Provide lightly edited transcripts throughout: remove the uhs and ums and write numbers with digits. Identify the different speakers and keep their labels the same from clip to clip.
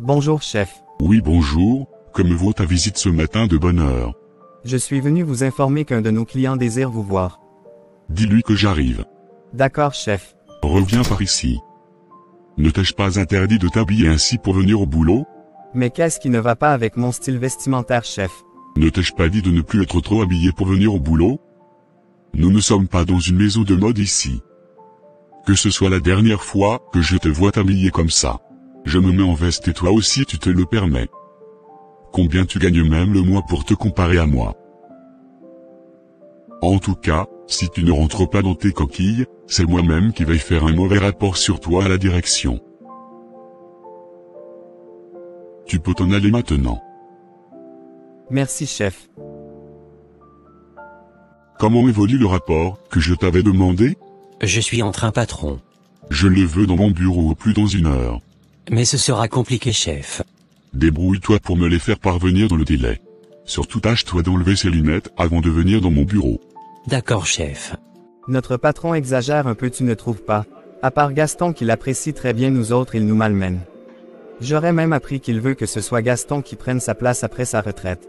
Speaker 1: Bonjour chef.
Speaker 2: Oui bonjour, comme vaut ta visite ce matin de bonne heure?
Speaker 1: Je suis venu vous informer qu'un de nos clients désire vous voir.
Speaker 2: Dis-lui que j'arrive.
Speaker 1: D'accord chef.
Speaker 2: Reviens par ici. Ne t'ai-je pas interdit de t'habiller ainsi pour venir au boulot?
Speaker 1: Mais qu'est-ce qui ne va pas avec mon style vestimentaire chef?
Speaker 2: Ne t'ai-je pas dit de ne plus être trop habillé pour venir au boulot? Nous ne sommes pas dans une maison de mode ici. Que ce soit la dernière fois que je te vois t'habiller comme ça. Je me mets en veste et toi aussi tu te le permets. Combien tu gagnes même le mois pour te comparer à moi? En tout cas, si tu ne rentres pas dans tes coquilles, c'est moi-même qui vais faire un mauvais rapport sur toi à la direction. Tu peux t'en aller maintenant.
Speaker 1: Merci chef.
Speaker 2: Comment évolue le rapport que je t'avais demandé?
Speaker 3: Je suis en train patron.
Speaker 2: Je le veux dans mon bureau au plus dans 1 heure.
Speaker 3: Mais ce sera compliqué chef.
Speaker 2: Débrouille-toi pour me les faire parvenir dans le délai. Surtout tâche-toi d'enlever ces lunettes avant de venir dans mon bureau.
Speaker 3: D'accord chef.
Speaker 1: Notre patron exagère un peu, tu ne trouves pas? À part Gaston qui l'apprécie très bien, nous autres il nous malmène. J'aurais même appris qu'il veut que ce soit Gaston qui prenne sa place après sa retraite.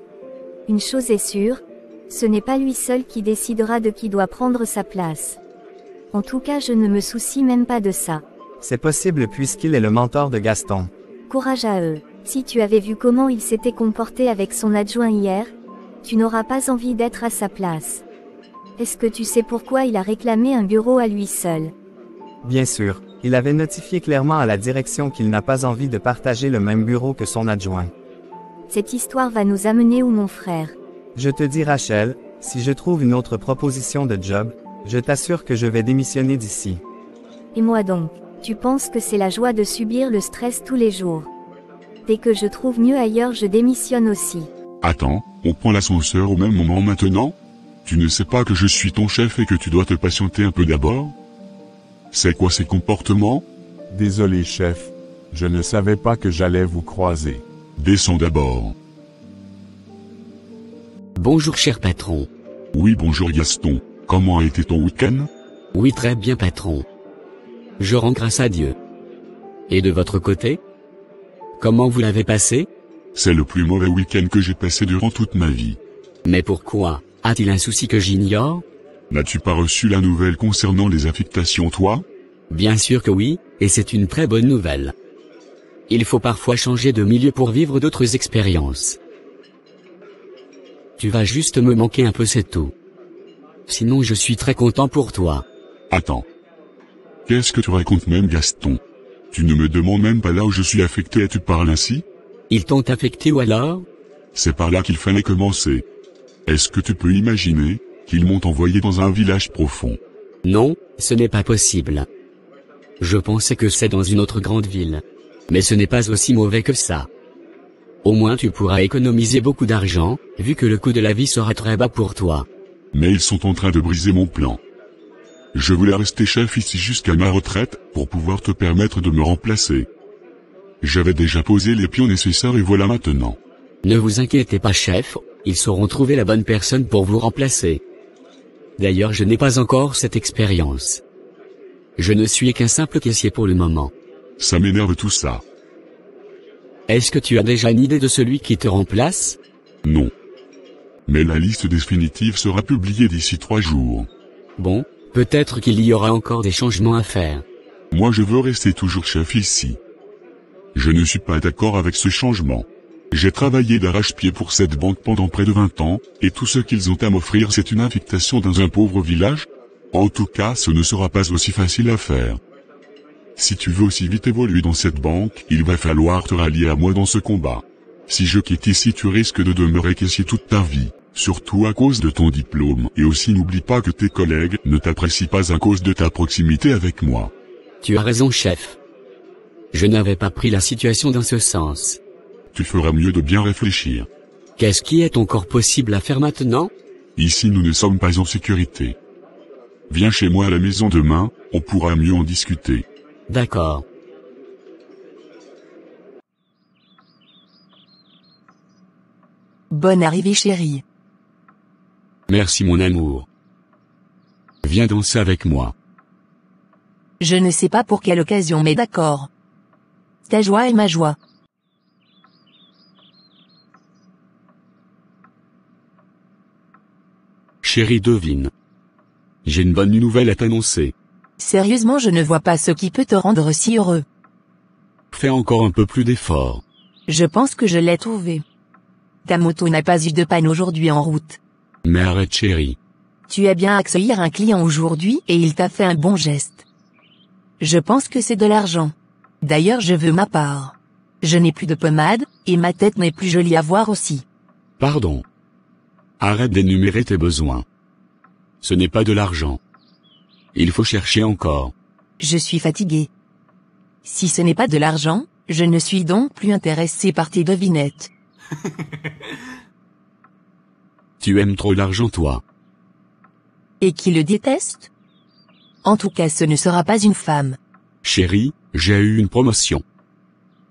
Speaker 4: Une chose est sûre, ce n'est pas lui seul qui décidera de qui doit prendre sa place. En tout cas, je ne me soucie même pas de ça.
Speaker 1: C'est possible puisqu'il est le mentor de Gaston.
Speaker 4: Courage à eux. Si tu avais vu comment il s'était comporté avec son adjoint hier, tu n'auras pas envie d'être à sa place. Est-ce que tu sais pourquoi il a réclamé un bureau à lui seul?
Speaker 1: Bien sûr, il avait notifié clairement à la direction qu'il n'a pas envie de partager le même bureau que son adjoint.
Speaker 4: Cette histoire va nous amener où, mon frère?
Speaker 1: Je te dis Rachel, si je trouve une autre proposition de job, je t'assure que je vais démissionner d'ici.
Speaker 4: Et moi donc, tu penses que c'est la joie de subir le stress tous les jours? Dès que je trouve mieux ailleurs, je démissionne aussi.
Speaker 2: Attends, on prend l'ascenseur au même moment maintenant? Tu ne sais pas que je suis ton chef et que tu dois te patienter un peu d'abord? C'est quoi ces comportements?
Speaker 5: Désolé chef, je ne savais pas que j'allais vous croiser.
Speaker 2: Descends d'abord.
Speaker 3: Bonjour cher patron.
Speaker 2: Oui bonjour Gaston, comment a été ton week-end?
Speaker 3: Oui très bien patron. Je rends grâce à Dieu. Et de votre côté? Comment vous l'avez passé?
Speaker 2: C'est le plus mauvais week-end que j'ai passé durant toute ma vie.
Speaker 3: Mais pourquoi? A-t-il un souci que j'ignore?
Speaker 2: N'as-tu pas reçu la nouvelle concernant les affectations toi?
Speaker 3: Bien sûr que oui, et c'est une très bonne nouvelle. Il faut parfois changer de milieu pour vivre d'autres expériences. Tu vas juste me manquer un peu, c'est tout. Sinon je suis très content pour toi.
Speaker 2: Attends. Qu'est-ce que tu racontes même Gaston? Tu ne me demandes même pas là où je suis affecté et tu parles ainsi?
Speaker 3: Ils t'ont affecté ou alors?
Speaker 2: C'est par là qu'il fallait commencer. Est-ce que tu peux imaginer qu'ils m'ont envoyé dans un village profond?
Speaker 3: Non, ce n'est pas possible. Je pensais que c'est dans une autre grande ville. Mais ce n'est pas aussi mauvais que ça. Au moins tu pourras économiser beaucoup d'argent, vu que le coût de la vie sera très bas pour toi.
Speaker 2: Mais ils sont en train de briser mon plan. Je voulais rester chef ici jusqu'à ma retraite, pour pouvoir te permettre de me remplacer. J'avais déjà posé les pions nécessaires et voilà maintenant.
Speaker 3: Ne vous inquiétez pas chef, ils sauront trouver la bonne personne pour vous remplacer. D'ailleurs je n'ai pas encore cette expérience. Je ne suis qu'un simple caissier pour le moment.
Speaker 2: Ça m'énerve tout ça.
Speaker 3: Est-ce que tu as déjà une idée de celui qui te remplace?
Speaker 2: Non. Mais la liste définitive sera publiée d'ici 3 jours.
Speaker 3: Bon, peut-être qu'il y aura encore des changements à faire.
Speaker 2: Moi je veux rester toujours chef ici. Je ne suis pas d'accord avec ce changement. J'ai travaillé d'arrache-pied pour cette banque pendant près de 20 ans, et tout ce qu'ils ont à m'offrir c'est une affectation dans un pauvre village? En tout cas ce ne sera pas aussi facile à faire. Si tu veux aussi vite évoluer dans cette banque, il va falloir te rallier à moi dans ce combat. Si je quitte ici tu risques de demeurer caissier toute ta vie, surtout à cause de ton diplôme, et aussi n'oublie pas que tes collègues ne t'apprécient pas à cause de ta proximité avec moi.
Speaker 3: Tu as raison chef. Je n'avais pas pris la situation dans ce sens.
Speaker 2: Tu feras mieux de bien réfléchir.
Speaker 3: Qu'est-ce qui est encore possible à faire maintenant?
Speaker 2: Ici nous ne sommes pas en sécurité. Viens chez moi à la maison demain, on pourra mieux en discuter.
Speaker 3: D'accord.
Speaker 6: Bonne arrivée chérie.
Speaker 2: Merci mon amour. Viens danser avec moi.
Speaker 6: Je ne sais pas pour quelle occasion mais d'accord. Ta joie est ma joie.
Speaker 3: Chérie, devine. J'ai une bonne nouvelle à t'annoncer.
Speaker 6: Sérieusement, je ne vois pas ce qui peut te rendre si heureux.
Speaker 3: Fais encore un peu plus d'efforts.
Speaker 6: Je pense que je l'ai trouvé. Ta moto n'a pas eu de panne aujourd'hui en route.
Speaker 3: Mais arrête chérie.
Speaker 6: Tu as bien accueilli un client aujourd'hui et il t'a fait un bon geste. Je pense que c'est de l'argent. D'ailleurs, je veux ma part. Je n'ai plus de pommade, et ma tête n'est plus jolie à voir aussi.
Speaker 3: Pardon. Arrête d'énumérer tes besoins. Ce n'est pas de l'argent. Il faut chercher encore.
Speaker 6: Je suis fatigué. Si ce n'est pas de l'argent, je ne suis donc plus intéressé par tes devinettes.
Speaker 3: Tu aimes trop l'argent toi.
Speaker 6: Et qui le déteste? En tout cas, ce ne sera pas une femme.
Speaker 3: Chérie, j'ai eu une promotion.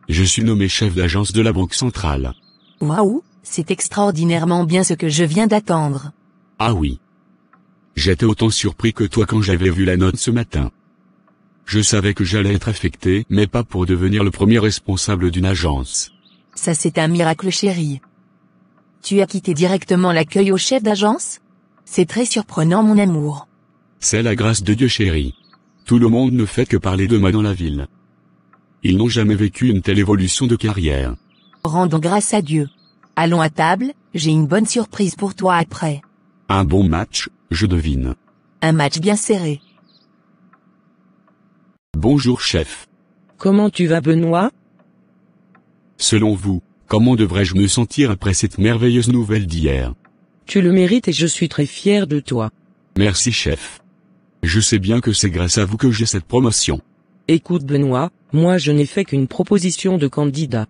Speaker 3: Je suis nommé chef d'agence de la Banque Centrale.
Speaker 6: Waouh, c'est extraordinairement bien ce que je viens d'attendre.
Speaker 3: Ah oui. J'étais autant surpris que toi quand j'avais vu la note ce matin. Je savais que j'allais être affecté, mais pas pour devenir le premier responsable d'une agence.
Speaker 6: Ça c'est un miracle chérie. Tu as quitté directement l'accueil au chef d'agence? C'est très surprenant mon amour.
Speaker 3: C'est la grâce de Dieu chérie. Tout le monde ne fait que parler de moi dans la ville. Ils n'ont jamais vécu une telle évolution de carrière.
Speaker 6: Rendons grâce à Dieu. Allons à table, j'ai une bonne surprise pour toi après.
Speaker 3: Un bon match, je devine.
Speaker 6: Un match bien serré.
Speaker 3: Bonjour chef.
Speaker 7: Comment tu vas Benoît?
Speaker 3: Selon vous, comment devrais-je me sentir après cette merveilleuse nouvelle d'hier?
Speaker 7: Tu le mérites et je suis très fier de toi.
Speaker 3: Merci chef. Je sais bien que c'est grâce à vous que j'ai cette promotion.
Speaker 7: Écoute Benoît, moi je n'ai fait qu'une proposition de candidat.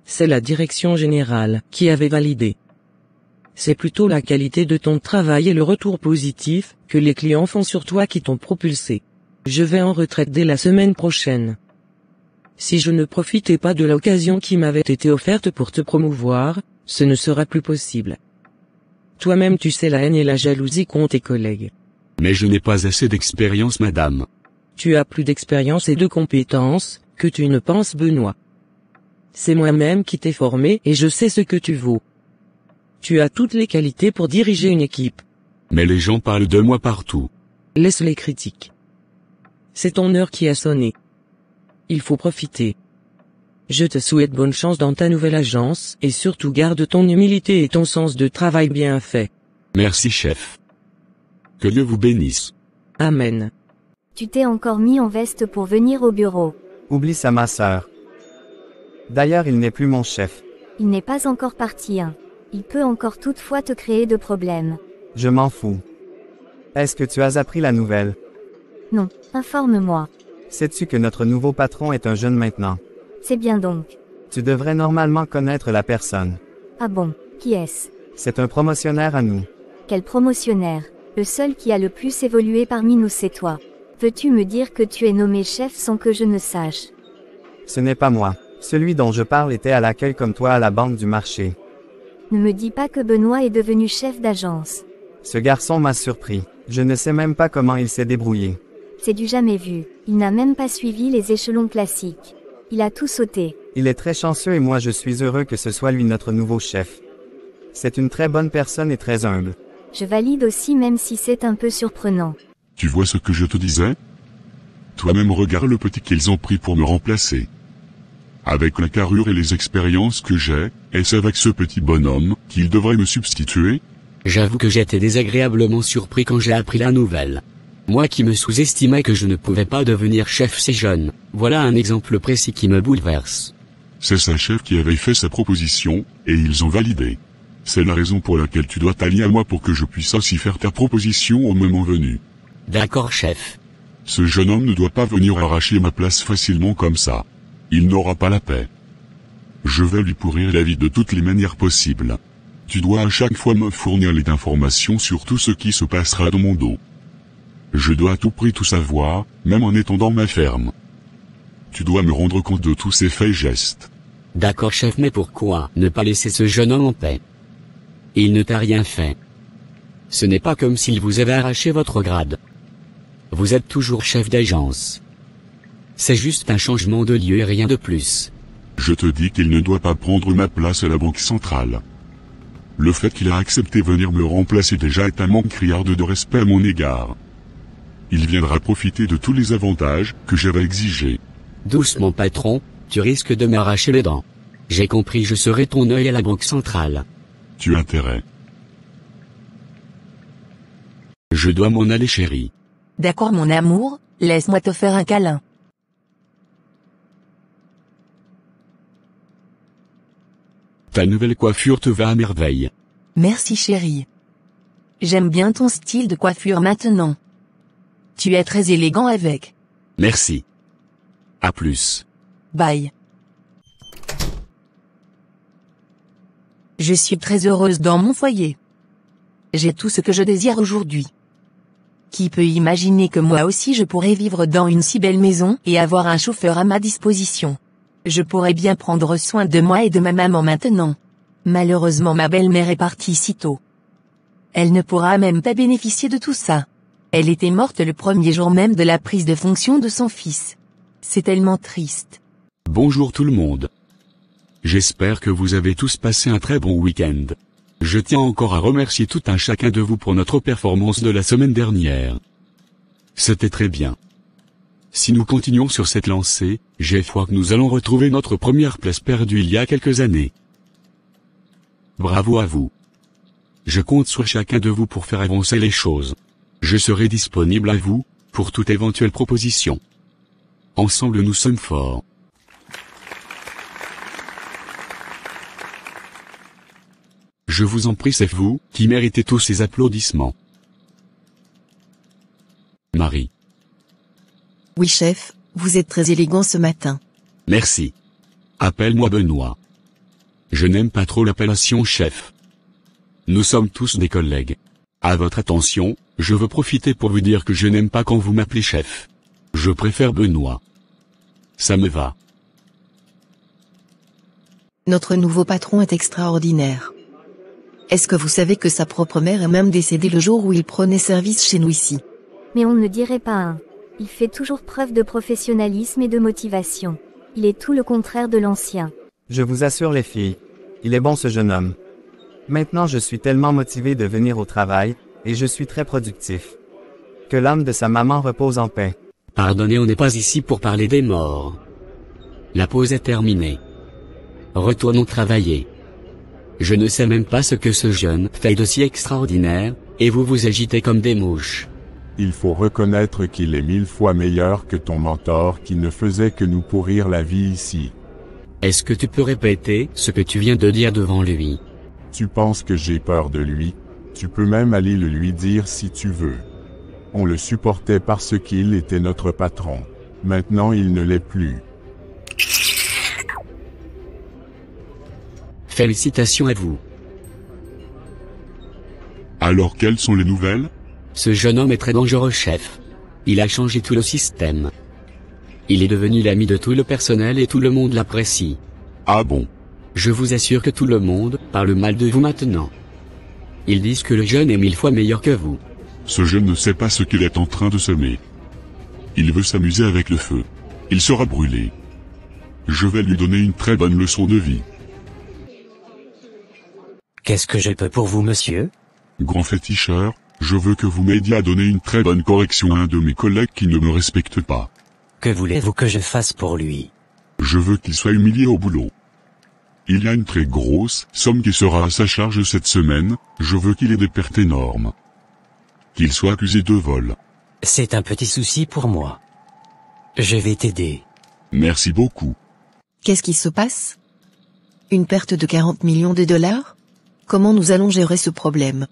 Speaker 7: C'est la direction générale qui avait validé. C'est plutôt la qualité de ton travail et le retour positif que les clients font sur toi qui t'ont propulsé. Je vais en retraite dès la semaine prochaine. Si je ne profitais pas de l'occasion qui m'avait été offerte pour te promouvoir, ce ne sera plus possible. Toi-même tu sais la haine et la jalousie qu'ont tes collègues.
Speaker 3: Mais je n'ai pas assez d'expérience madame.
Speaker 7: Tu as plus d'expérience et de compétences que tu ne penses Benoît. C'est moi-même qui t'ai formé et je sais ce que tu vaux. Tu as toutes les qualités pour diriger une équipe.
Speaker 3: Mais les gens parlent de moi partout.
Speaker 7: Laisse les critiques. C'est ton heure qui a sonné. Il faut profiter. Je te souhaite bonne chance dans ta nouvelle agence et surtout garde ton humilité et ton sens de travail bien fait.
Speaker 3: Merci chef. Que Dieu vous bénisse.
Speaker 7: Amen.
Speaker 4: Tu t'es encore mis en veste pour venir au bureau.
Speaker 1: Oublie ça ma sœur. D'ailleurs il n'est plus mon chef.
Speaker 4: Il n'est pas encore parti hein. Il peut encore toutefois te créer de problèmes.
Speaker 1: Je m'en fous. Est-ce que tu as appris la nouvelle?
Speaker 4: Non, informe-moi.
Speaker 1: Sais-tu que notre nouveau patron est un jeune maintenant?
Speaker 4: C'est bien donc.
Speaker 1: Tu devrais normalement connaître la personne.
Speaker 4: Ah bon, qui est-ce?
Speaker 1: C'est un promotionnaire à nous.
Speaker 4: Quel promotionnaire? Le seul qui a le plus évolué parmi nous c'est toi. Veux-tu me dire que tu es nommé chef sans que je ne sache?
Speaker 1: Ce n'est pas moi. Celui dont je parle était à l'accueil comme toi à la banque du marché.
Speaker 4: Ne me dis pas que Benoît est devenu chef d'agence.
Speaker 1: Ce garçon m'a surpris. Je ne sais même pas comment il s'est débrouillé.
Speaker 4: C'est du jamais vu. Il n'a même pas suivi les échelons classiques. Il a tout sauté.
Speaker 1: Il est très chanceux et moi je suis heureux que ce soit lui notre nouveau chef. C'est une très bonne personne et très humble.
Speaker 4: Je valide aussi même si c'est un peu surprenant.
Speaker 2: Tu vois ce que je te disais? Toi-même regarde le petit qu'ils ont pris pour me remplacer. Avec la carrure et les expériences que j'ai, est-ce avec ce petit bonhomme qu'il devrait me substituer?
Speaker 3: J'avoue que j'étais désagréablement surpris quand j'ai appris la nouvelle. Moi qui me sous-estimais que je ne pouvais pas devenir chef si jeune, voilà un exemple précis qui me bouleverse.
Speaker 2: C'est sa chef qui avait fait sa proposition, et ils ont validé. C'est la raison pour laquelle tu dois t'allier à moi pour que je puisse aussi faire ta proposition au moment venu.
Speaker 3: D'accord chef.
Speaker 2: Ce jeune homme ne doit pas venir arracher ma place facilement comme ça. Il n'aura pas la paix. Je vais lui pourrir la vie de toutes les manières possibles. Tu dois à chaque fois me fournir les informations sur tout ce qui se passera dans mon dos. Je dois à tout prix tout savoir, même en étant dans ma ferme. Tu dois me rendre compte de tous ces faits et gestes.
Speaker 3: D'accord chef, mais pourquoi ne pas laisser ce jeune homme en paix? Il ne t'a rien fait. Ce n'est pas comme s'il vous avait arraché votre grade. Vous êtes toujours chef d'agence. C'est juste un changement de lieu et rien de plus.
Speaker 2: Je te dis qu'il ne doit pas prendre ma place à la Banque Centrale. Le fait qu'il a accepté venir me remplacer déjà est un manque criard de respect à mon égard. Il viendra profiter de tous les avantages que j'avais exigés.
Speaker 3: Doucement patron, tu risques de m'arracher les dents. J'ai compris, je serai ton œil à la banque centrale.
Speaker 2: Tu as intérêt.
Speaker 3: Je dois m'en aller chérie.
Speaker 6: D'accord mon amour, laisse-moi te faire un câlin.
Speaker 3: Ta nouvelle coiffure te va à merveille.
Speaker 6: Merci chérie. J'aime bien ton style de coiffure maintenant. Tu es très élégant avec.
Speaker 3: Merci. À plus.
Speaker 6: Bye. Je suis très heureuse dans mon foyer. J'ai tout ce que je désire aujourd'hui. Qui peut imaginer que moi aussi je pourrais vivre dans une si belle maison et avoir un chauffeur à ma disposition. Je pourrais bien prendre soin de moi et de ma maman maintenant. Malheureusement ma belle-mère est partie si tôt. Elle ne pourra même pas bénéficier de tout ça. Elle était morte le premier jour même de la prise de fonction de son fils. C'est tellement triste.
Speaker 3: Bonjour tout le monde. J'espère que vous avez tous passé un très bon week-end. Je tiens encore à remercier tout un chacun de vous pour notre performance de la semaine dernière. C'était très bien. Si nous continuons sur cette lancée, j'ai foi que nous allons retrouver notre première place perdue il y a quelques années. Bravo à vous. Je compte sur chacun de vous pour faire avancer les choses. Je serai disponible à vous, pour toute éventuelle proposition. Ensemble nous sommes forts. Je vous en prie, c'est vous, qui méritez tous ces applaudissements. Marie.
Speaker 6: Oui chef, vous êtes très élégant ce matin.
Speaker 3: Merci. Appelle-moi Benoît. Je n'aime pas trop l'appellation chef. Nous sommes tous des collègues. À votre attention, je veux profiter pour vous dire que je n'aime pas quand vous m'appelez chef. Je préfère Benoît. Ça me va.
Speaker 6: Notre nouveau patron est extraordinaire. Est-ce que vous savez que sa propre mère est même décédée le jour où il prenait service chez nous ici?
Speaker 4: Mais on ne dirait pas un. Il fait toujours preuve de professionnalisme et de motivation. Il est tout le contraire de l'ancien.
Speaker 1: Je vous assure les filles, il est bon ce jeune homme. Maintenant je suis tellement motivé de venir au travail, et je suis très productif. Que l'âme de sa maman repose en paix.
Speaker 3: Pardonnez, on n'est pas ici pour parler des morts. La pause est terminée. Retournons travailler. Je ne sais même pas ce que ce jeune fait de si extraordinaire, et vous vous agitez comme des mouches.
Speaker 5: Il faut reconnaître qu'il est 1000 fois meilleur que ton mentor qui ne faisait que nous pourrir la vie ici.
Speaker 3: Est-ce que tu peux répéter ce que tu viens de dire devant lui?
Speaker 5: Tu penses que j'ai peur de lui? Tu peux même aller le lui dire si tu veux. On le supportait parce qu'il était notre patron. Maintenant il ne l'est plus.
Speaker 3: Félicitations à vous.
Speaker 2: Alors quelles sont les nouvelles?
Speaker 3: Ce jeune homme est très dangereux chef. Il a changé tout le système. Il est devenu l'ami de tout le personnel et tout le monde l'apprécie.
Speaker 2: Ah bon?
Speaker 3: Je vous assure que tout le monde parle mal de vous maintenant. Ils disent que le jeune est 1000 fois meilleur que vous.
Speaker 2: Ce jeune ne sait pas ce qu'il est en train de semer. Il veut s'amuser avec le feu. Il sera brûlé. Je vais lui donner une très bonne leçon de vie.
Speaker 8: Qu'est-ce que je peux pour vous, monsieur?
Speaker 2: Grand féticheur, je veux que vous m'aidiez à donner une très bonne correction à un de mes collègues qui ne me respecte pas.
Speaker 8: Que voulez-vous que je fasse pour lui?
Speaker 2: Je veux qu'il soit humilié au boulot. Il y a une très grosse somme qui sera à sa charge cette semaine, je veux qu'il ait des pertes énormes. Qu'il soit accusé de vol.
Speaker 8: C'est un petit souci pour moi. Je vais t'aider.
Speaker 2: Merci beaucoup.
Speaker 6: Qu'est-ce qui se passe? Une perte de 40 millions de dollars? Comment nous allons gérer ce problème?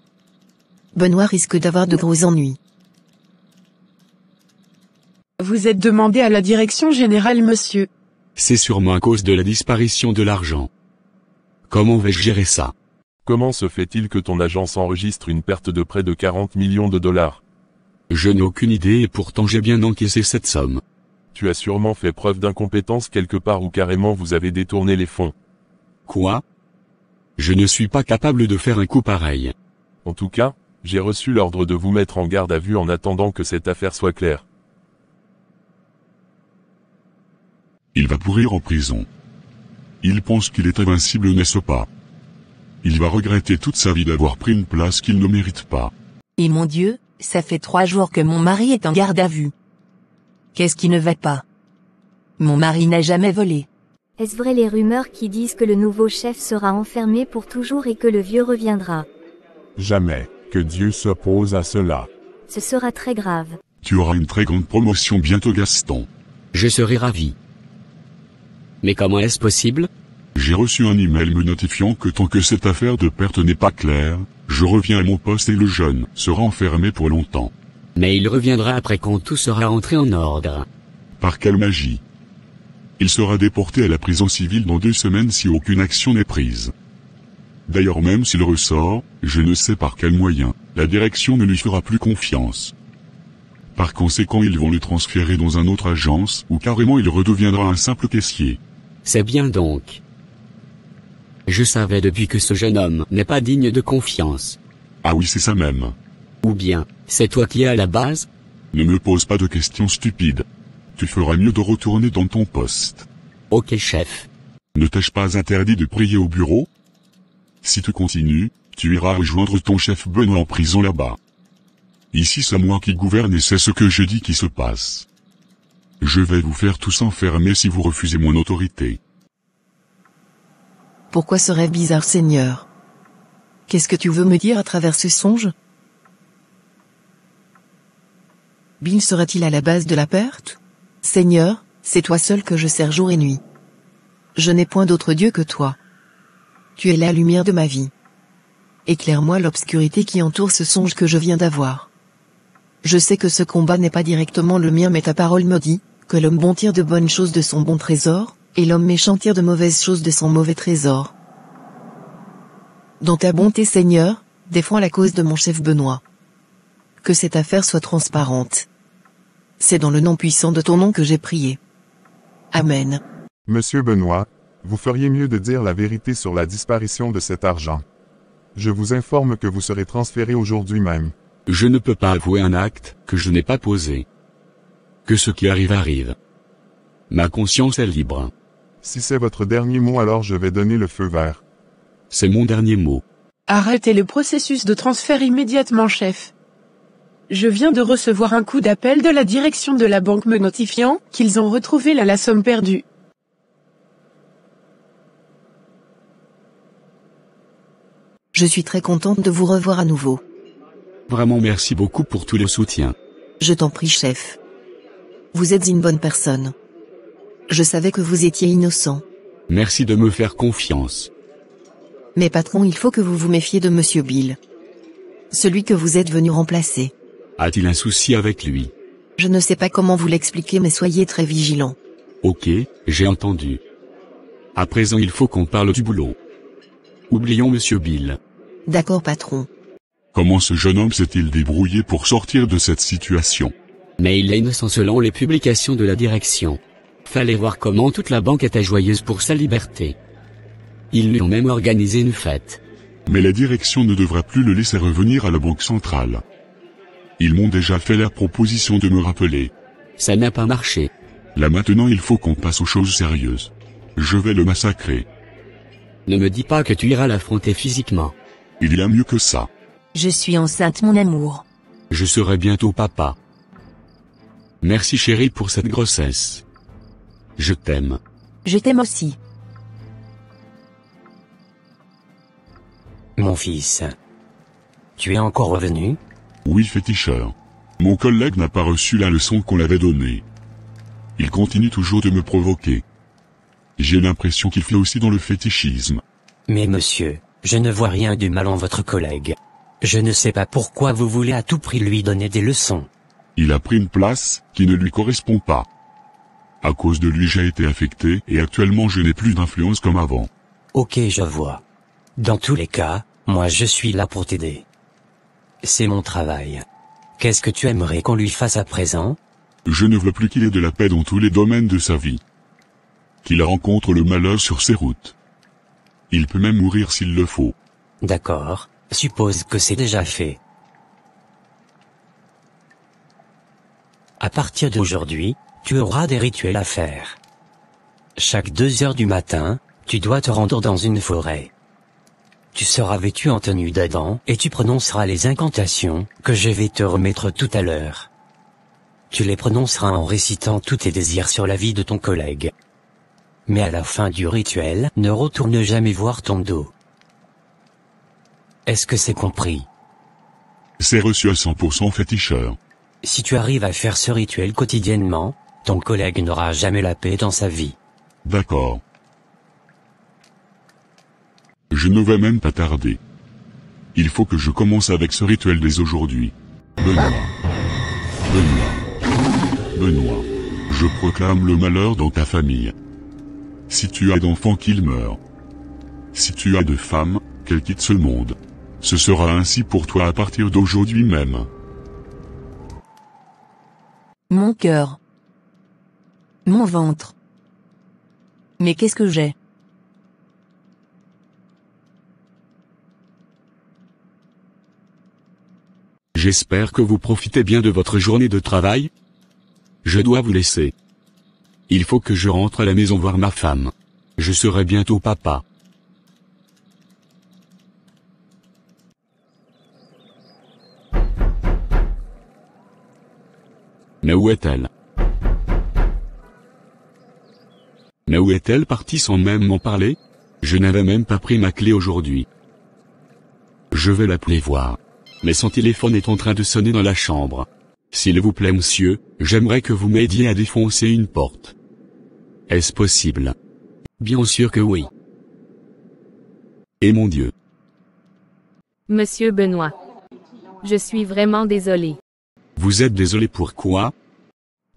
Speaker 6: Benoît risque d'avoir de gros ennuis.
Speaker 9: Vous êtes demandé à la direction générale, monsieur.
Speaker 3: C'est sûrement à cause de la disparition de l'argent. Comment vais-je gérer ça?
Speaker 10: Comment se fait-il que ton agence enregistre une perte de près de 40 millions de dollars?
Speaker 3: Je n'ai aucune idée et pourtant j'ai bien encaissé cette somme.
Speaker 10: Tu as sûrement fait preuve d'incompétence quelque part ou carrément vous avez détourné les fonds.
Speaker 3: Quoi? Je ne suis pas capable de faire un coup pareil.
Speaker 10: En tout cas, j'ai reçu l'ordre de vous mettre en garde à vue en attendant que cette affaire soit claire.
Speaker 2: Il va pourrir en prison. Il pense qu'il est invincible, n'est-ce pas? Il va regretter toute sa vie d'avoir pris une place qu'il ne mérite pas.
Speaker 6: Et mon Dieu, ça fait 3 jours que mon mari est en garde à vue. Qu'est-ce qui ne va pas? Mon mari n'a jamais volé.
Speaker 4: Est-ce vrai les rumeurs qui disent que le nouveau chef sera enfermé pour toujours et que le vieux reviendra?
Speaker 5: Jamais, que Dieu s'oppose à cela.
Speaker 4: Ce sera très grave.
Speaker 2: Tu auras une très grande promotion bientôt, Gaston.
Speaker 3: Je serai ravi. Mais comment est-ce possible?
Speaker 2: J'ai reçu un email me notifiant que tant que cette affaire de perte n'est pas claire, je reviens à mon poste et le jeune sera enfermé pour longtemps.
Speaker 3: Mais il reviendra après quand tout sera entré en ordre.
Speaker 2: Par quelle magie? Il sera déporté à la prison civile dans 2 semaines si aucune action n'est prise. D'ailleurs, même s'il ressort, je ne sais par quel moyen, la direction ne lui fera plus confiance. Par conséquent, ils vont le transférer dans une autre agence, ou carrément il redeviendra un simple caissier.
Speaker 3: C'est bien donc. Je savais depuis que ce jeune homme n'est pas digne de confiance.
Speaker 2: Ah oui, c'est ça même.
Speaker 3: Ou bien, c'est toi qui es à la base?
Speaker 2: Ne me pose pas de questions stupides. Tu feras mieux de retourner dans ton poste.
Speaker 3: Ok, chef.
Speaker 2: Ne t'ai-je pas interdit de prier au bureau? Si tu continues, tu iras rejoindre ton chef Benoît en prison là-bas. Ici c'est moi qui gouverne et c'est ce que je dis qui se passe. Je vais vous faire tous enfermer si vous refusez mon autorité.
Speaker 6: Pourquoi ce rêve bizarre, Seigneur? Qu'est-ce que tu veux me dire à travers ce songe? Bill serait-il à la base de la perte? Seigneur, c'est toi seul que je sers jour et nuit. Je n'ai point d'autre Dieu que toi. Tu es la lumière de ma vie. Éclaire-moi l'obscurité qui entoure ce songe que je viens d'avoir. Je sais que ce combat n'est pas directement le mien, mais ta parole me dit que l'homme bon tire de bonnes choses de son bon trésor, et l'homme méchant tire de mauvaises choses de son mauvais trésor. Dans ta bonté, Seigneur, défends la cause de mon chef Benoît. Que cette affaire soit transparente. C'est dans le nom puissant de ton nom que j'ai prié. Amen.
Speaker 5: Monsieur Benoît, vous feriez mieux de dire la vérité sur la disparition de cet argent. Je vous informe que vous serez transféré aujourd'hui même.
Speaker 3: Je ne peux pas avouer un acte que je n'ai pas posé. Que ce qui arrive arrive. Ma conscience est libre.
Speaker 5: Si c'est votre dernier mot, alors je vais donner le feu vert.
Speaker 3: C'est mon dernier mot.
Speaker 9: Arrêtez le processus de transfert immédiatement, chef. Je viens de recevoir un coup d'appel de la direction de la banque me notifiant qu'ils ont retrouvé la somme perdue.
Speaker 6: Je suis très contente de vous revoir à nouveau.
Speaker 3: Vraiment merci beaucoup pour tout le soutien.
Speaker 6: Je t'en prie, chef. Vous êtes une bonne personne. Je savais que vous étiez innocent.
Speaker 3: Merci de me faire confiance.
Speaker 6: Mais patron, il faut que vous vous méfiez de Monsieur Bill. Celui que vous êtes venu remplacer.
Speaker 3: A-t-il un souci avec lui?
Speaker 6: Je ne sais pas comment vous l'expliquer, mais soyez très vigilant.
Speaker 3: Ok, j'ai entendu. À présent il faut qu'on parle du boulot. Oublions Monsieur Bill.
Speaker 6: D'accord, patron.
Speaker 2: Comment ce jeune homme s'est-il débrouillé pour sortir de cette situation?
Speaker 3: Mais il est innocent selon les publications de la direction. Fallait voir comment toute la banque était joyeuse pour sa liberté. Ils lui ont même organisé une fête.
Speaker 2: Mais la direction ne devra plus le laisser revenir à la banque centrale. Ils m'ont déjà fait la proposition de me rappeler.
Speaker 3: Ça n'a pas marché.
Speaker 2: Là maintenant il faut qu'on passe aux choses sérieuses. Je vais le massacrer.
Speaker 3: Ne me dis pas que tu iras l'affronter physiquement.
Speaker 2: Il y a mieux que ça.
Speaker 6: Je suis enceinte, mon amour.
Speaker 3: Je serai bientôt papa. Merci chérie pour cette grossesse. Je t'aime.
Speaker 6: Je t'aime aussi.
Speaker 8: Mon fils. Tu es encore revenu?
Speaker 2: Oui, féticheur. Mon collègue n'a pas reçu la leçon qu'on l'avait donnée. Il continue toujours de me provoquer. J'ai l'impression qu'il fait aussi dans le fétichisme.
Speaker 8: Mais monsieur, je ne vois rien du mal en votre collègue. Je ne sais pas pourquoi vous voulez à tout prix lui donner des leçons.
Speaker 2: Il a pris une place qui ne lui correspond pas. À cause de lui, j'ai été affecté et actuellement je n'ai plus d'influence comme avant.
Speaker 8: Ok, je vois. Dans tous les cas, moi je suis là pour t'aider. C'est mon travail. Qu'est-ce que tu aimerais qu'on lui fasse à présent?
Speaker 2: Je ne veux plus qu'il ait de la paix dans tous les domaines de sa vie. Qu'il rencontre le malheur sur ses routes. Il peut même mourir s'il le faut.
Speaker 8: D'accord, suppose que c'est déjà fait. À partir d'aujourd'hui, tu auras des rituels à faire. Chaque 2 heures du matin, tu dois te rendre dans une forêt. Tu seras vêtu en tenue d'Adam et tu prononceras les incantations que je vais te remettre tout à l'heure. Tu les prononceras en récitant tous tes désirs sur la vie de ton collègue. Mais à la fin du rituel, ne retourne jamais voir ton dos. Est-ce que c'est compris?
Speaker 2: C'est reçu à 100% féticheur.
Speaker 8: Si tu arrives à faire ce rituel quotidiennement, ton collègue n'aura jamais la paix dans sa vie.
Speaker 2: D'accord. Je ne vais même pas tarder. Il faut que je commence avec ce rituel dès aujourd'hui. Benoît. Je proclame le malheur dans ta famille. Si tu as d'enfants qu'ils meurent. Si tu as de femmes, qu'elles quittent ce monde. Ce sera ainsi pour toi à partir d'aujourd'hui même.
Speaker 6: Mon cœur. Mon ventre. Mais qu'est-ce que j'ai?
Speaker 3: J'espère que vous profitez bien de votre journée de travail. Je dois vous laisser. Il faut que je rentre à la maison voir ma femme. Je serai bientôt papa. Mais où est-elle? Mais où est-elle partie sans même m'en parler? Je n'avais même pas pris ma clé aujourd'hui. Je vais l'appeler voir. Mais son téléphone est en train de sonner dans la chambre. S'il vous plaît monsieur, j'aimerais que vous m'aidiez à défoncer une porte. Est-ce possible? Bien sûr que oui. Et mon Dieu.
Speaker 11: Monsieur Benoît. Je suis vraiment désolé.
Speaker 3: Vous êtes désolé pourquoi?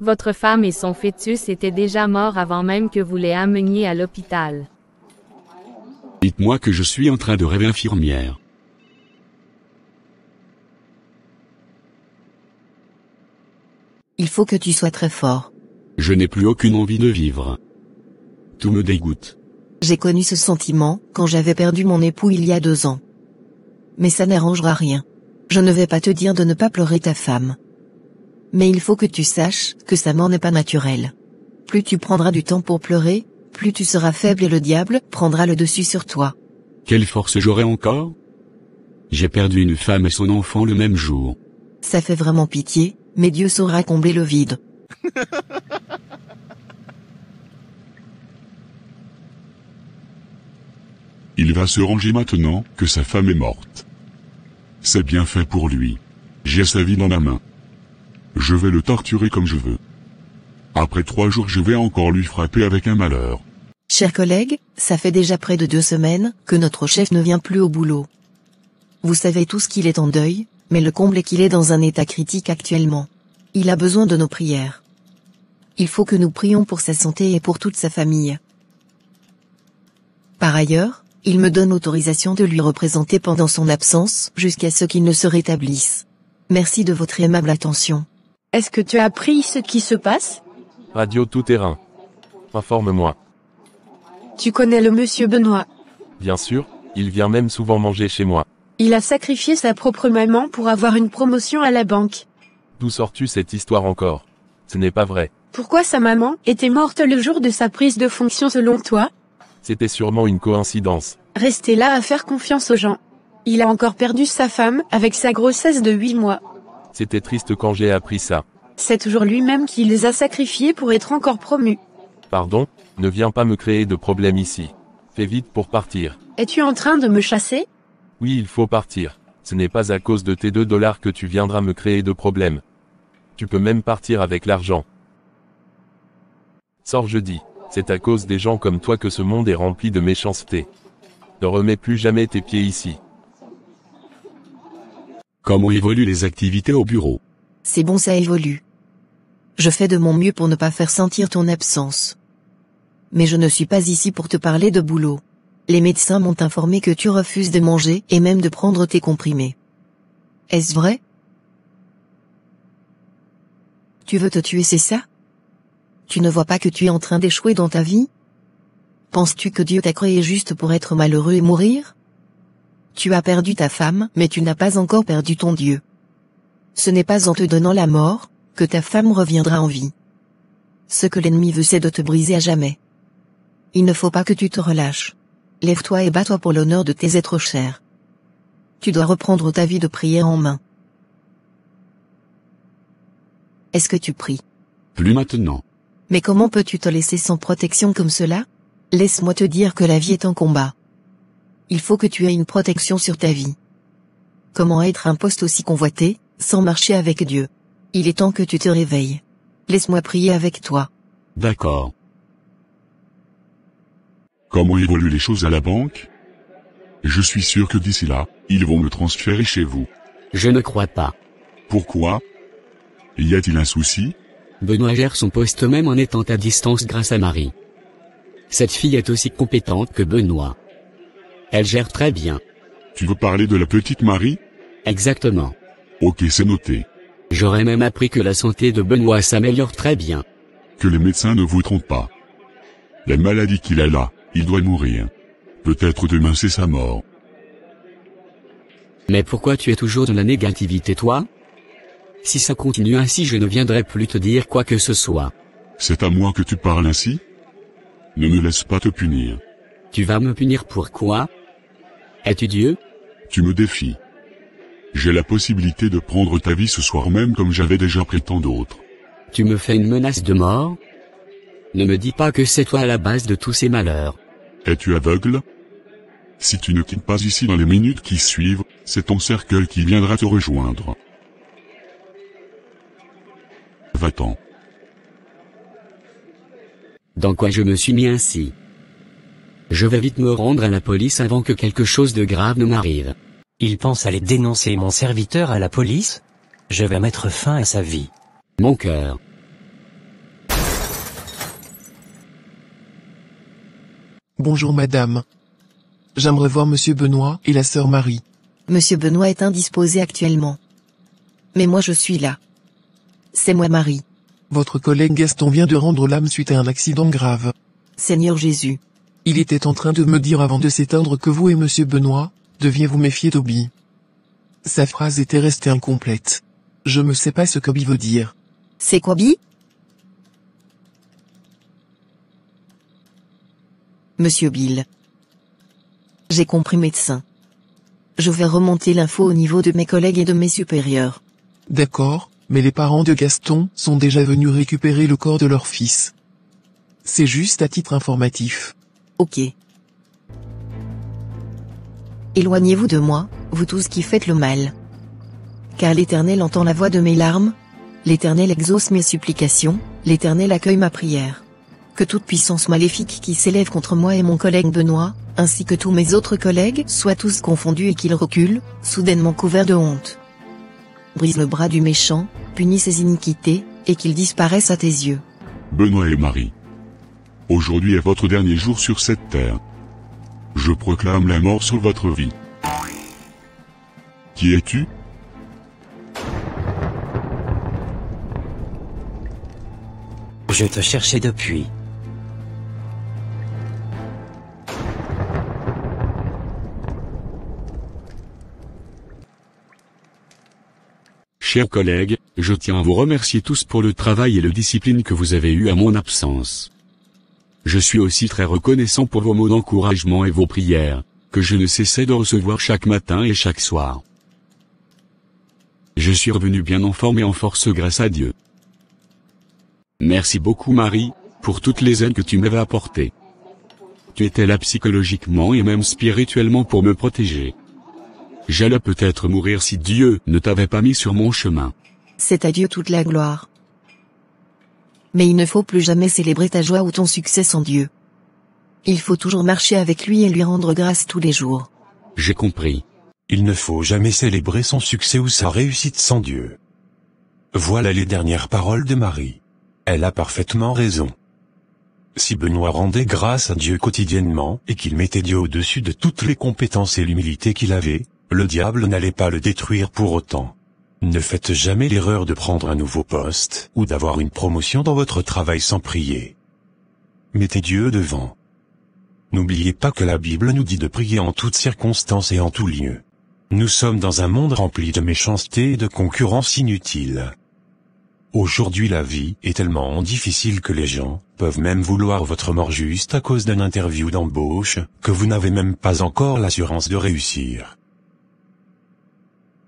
Speaker 11: Votre femme et son fœtus étaient déjà morts avant même que vous les ameniez à l'hôpital.
Speaker 3: Dites-moi que je suis en train de rêver infirmière.
Speaker 6: Il faut que tu sois très fort.
Speaker 3: Je n'ai plus aucune envie de vivre. Tout me dégoûte.
Speaker 6: J'ai connu ce sentiment quand j'avais perdu mon époux il y a 2 ans. Mais ça n'arrangera rien. Je ne vais pas te dire de ne pas pleurer ta femme. Mais il faut que tu saches que sa mort n'est pas naturelle. Plus tu prendras du temps pour pleurer, plus tu seras faible et le diable prendra le dessus sur toi.
Speaker 3: Quelle force j'aurai encore? J'ai perdu une femme et son enfant le même jour.
Speaker 6: Ça fait vraiment pitié, mais Dieu saura combler le vide.
Speaker 2: Il va se ranger maintenant que sa femme est morte. C'est bien fait pour lui. J'ai sa vie dans la main. Je vais le torturer comme je veux. Après 3 jours je vais encore lui frapper avec un malheur.
Speaker 6: Chers collègues, ça fait déjà près de 2 semaines que notre chef ne vient plus au boulot. Vous savez tous qu'il est en deuil, mais le comble est qu'il est dans un état critique actuellement. Il a besoin de nos prières. Il faut que nous prions pour sa santé et pour toute sa famille. Par ailleurs, il me donne autorisation de lui représenter pendant son absence jusqu'à ce qu'il ne se rétablisse. Merci de votre aimable attention.
Speaker 9: Est-ce que tu as appris ce qui se passe?
Speaker 10: Radio tout-terrain. Informe-moi.
Speaker 9: Tu connais le monsieur Benoît.
Speaker 10: Bien sûr, il vient même souvent manger chez moi.
Speaker 9: Il a sacrifié sa propre maman pour avoir une promotion à la banque.
Speaker 10: D'où sors-tu cette histoire encore? Ce n'est pas vrai.
Speaker 9: Pourquoi sa maman était morte le jour de sa prise de fonction selon toi?
Speaker 10: C'était sûrement une coïncidence.
Speaker 9: Restez là à faire confiance aux gens. Il a encore perdu sa femme avec sa grossesse de 8 mois.
Speaker 10: C'était triste quand j'ai appris ça.
Speaker 9: C'est toujours lui-même qui les a sacrifiés pour être encore promu.
Speaker 10: Pardon, ne viens pas me créer de problème ici. Fais vite pour partir.
Speaker 9: Es-tu en train de me chasser?
Speaker 10: Oui, il faut partir. Ce n'est pas à cause de tes $2 que tu viendras me créer de problème. Tu peux même partir avec l'argent. Sors jeudi. C'est à cause des gens comme toi que ce monde est rempli de méchanceté. Ne remets plus jamais tes pieds ici.
Speaker 3: Comment évoluent les activités au bureau?
Speaker 6: C'est bon, ça évolue. Je fais de mon mieux pour ne pas faire sentir ton absence. Mais je ne suis pas ici pour te parler de boulot. Les médecins m'ont informé que tu refuses de manger et même de prendre tes comprimés. Est-ce vrai? Tu veux te tuer, c'est ça? Tu ne vois pas que tu es en train d'échouer dans ta vie? Penses-tu que Dieu t'a créé juste pour être malheureux et mourir? Tu as perdu ta femme, mais tu n'as pas encore perdu ton Dieu. Ce n'est pas en te donnant la mort que ta femme reviendra en vie. Ce que l'ennemi veut, c'est de te briser à jamais. Il ne faut pas que tu te relâches. Lève-toi et bats-toi pour l'honneur de tes êtres chers. Tu dois reprendre ta vie de prière en main. Est-ce que tu pries?
Speaker 2: Plus maintenant.
Speaker 6: Mais comment peux-tu te laisser sans protection comme cela? Laisse-moi te dire que la vie est un combat. Il faut que tu aies une protection sur ta vie. Comment être un poste aussi convoité, sans marcher avec Dieu? Il est temps que tu te réveilles. Laisse-moi prier avec toi.
Speaker 2: D'accord. Comment évoluent les choses à la banque? Je suis sûr que d'ici là, ils vont me transférer chez vous.
Speaker 3: Je ne crois pas.
Speaker 2: Pourquoi? Y a-t-il un souci?
Speaker 3: Benoît gère son poste même en étant à distance grâce à Marie. Cette fille est aussi compétente que Benoît. Elle gère très bien.
Speaker 2: Tu veux parler de la petite Marie?
Speaker 3: Exactement.
Speaker 2: Ok, c'est noté.
Speaker 3: J'aurais même appris que la santé de Benoît s'améliore très bien.
Speaker 2: Que les médecins ne vous trompent pas. La maladie qu'il a là, il doit mourir. Peut-être demain c'est sa mort.
Speaker 3: Mais pourquoi tu es toujours dans la négativité toi? Si ça continue ainsi je ne viendrai plus te dire quoi que ce soit.
Speaker 2: C'est à moi que tu parles ainsi? Ne me laisse pas te punir.
Speaker 3: Tu vas me punir pourquoi? Es-tu Dieu?
Speaker 2: Tu me défies. J'ai la possibilité de prendre ta vie ce soir même comme j'avais déjà pris tant d'autres.
Speaker 3: Tu me fais une menace de mort? Ne me dis pas que c'est toi à la base de tous ces malheurs.
Speaker 2: Es-tu aveugle? Si tu ne quittes pas ici dans les minutes qui suivent, c'est ton cercueil qui viendra te rejoindre. Va-t'en.
Speaker 3: Dans quoi je me suis mis ainsi? Je vais vite me rendre à la police avant que quelque chose de grave ne m'arrive.
Speaker 8: Il pense aller dénoncer mon serviteur à la police? Je vais mettre fin à sa vie.
Speaker 3: Mon cœur.
Speaker 12: Bonjour madame. J'aimerais voir monsieur Benoît et la sœur Marie.
Speaker 6: Monsieur Benoît est indisposé actuellement. Mais moi je suis là. C'est moi Marie.
Speaker 12: Votre collègue Gaston vient de rendre l'âme suite à un accident grave.
Speaker 6: Seigneur Jésus.
Speaker 12: Il était en train de me dire avant de s'éteindre que vous et monsieur Benoît deviez vous méfier d'Obi. Sa phrase était restée incomplète. Je ne sais pas ce qu'Obi veut dire.
Speaker 6: C'est quoi Bi? Monsieur Bill. J'ai compris médecin. Je vais remonter l'info au niveau de mes collègues et de mes supérieurs.
Speaker 12: D'accord, mais les parents de Gaston sont déjà venus récupérer le corps de leur fils. C'est juste à titre informatif.
Speaker 6: Ok. Éloignez-vous de moi, vous tous qui faites le mal. Car l'Éternel entend la voix de mes larmes, l'Éternel exauce mes supplications, l'Éternel accueille ma prière. Que toute puissance maléfique qui s'élève contre moi et mon collègue Benoît, ainsi que tous mes autres collègues, soient tous confondus et qu'ils reculent, soudainement couverts de honte. Brise le bras du méchant, punis ses iniquités, et qu'ils disparaissent à tes yeux.
Speaker 2: Benoît et Marie. Aujourd'hui est votre dernier jour sur cette terre. Je proclame la mort sur votre vie. Qui es-tu?
Speaker 8: Je te cherchais depuis.
Speaker 2: Chers collègues, je tiens à vous remercier tous pour le travail et la discipline que vous avez eu à mon absence. Je suis aussi très reconnaissant pour vos mots d'encouragement et vos prières, que je ne cessais de recevoir chaque matin et chaque soir. Je suis revenu bien en forme et en force grâce à Dieu. Merci beaucoup Marie, pour toutes les aides que tu m'avais apportées. Tu étais là psychologiquement et même spirituellement pour me protéger. J'allais peut-être mourir si Dieu ne t'avait pas mis sur mon chemin.
Speaker 6: C'est à Dieu toute la gloire. Mais il ne faut plus jamais célébrer ta joie ou ton succès sans Dieu. Il faut toujours marcher avec lui et lui rendre grâce tous les jours.
Speaker 2: J'ai compris.
Speaker 13: Il ne faut jamais célébrer son succès ou sa réussite sans Dieu. Voilà les dernières paroles de Marie. Elle a parfaitement raison. Si Benoît rendait grâce à Dieu quotidiennement et qu'il mettait Dieu au-dessus de toutes les compétences et l'humilité qu'il avait, le diable n'allait pas le détruire pour autant. Ne faites jamais l'erreur de prendre un nouveau poste ou d'avoir une promotion dans votre travail sans prier. Mettez Dieu devant. N'oubliez pas que la Bible nous dit de prier en toutes circonstances et en tout lieu. Nous sommes dans un monde rempli de méchanceté et de concurrence inutile. Aujourd'hui la vie est tellement difficile que les gens peuvent même vouloir votre mort juste à cause d'une interview d'embauche, que vous n'avez même pas encore l'assurance de réussir.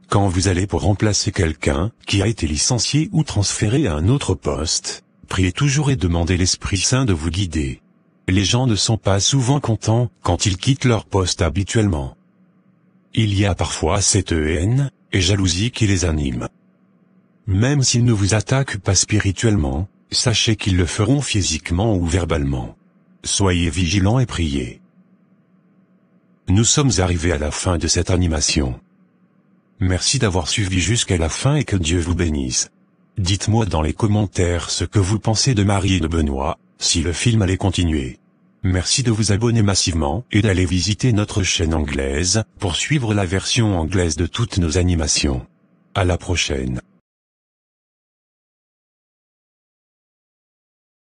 Speaker 13: Quand vous allez pour remplacer quelqu'un qui a été licencié ou transféré à un autre poste, priez toujours et demandez l'Esprit Saint de vous guider. Les gens ne sont pas souvent contents quand ils quittent leur poste habituellement. Il y a parfois cette haine et jalousie qui les anime. Même s'ils ne vous attaquent pas spirituellement, sachez qu'ils le feront physiquement ou verbalement. Soyez vigilants et priez. Nous sommes arrivés à la fin de cette animation. Merci d'avoir suivi jusqu'à la fin et que Dieu vous bénisse. Dites-moi dans les commentaires ce que vous pensez de Marie et de Benoît, si le film allait continuer. Merci de vous abonner massivement et d'aller visiter notre chaîne anglaise pour suivre la version anglaise de toutes nos animations. À la prochaine.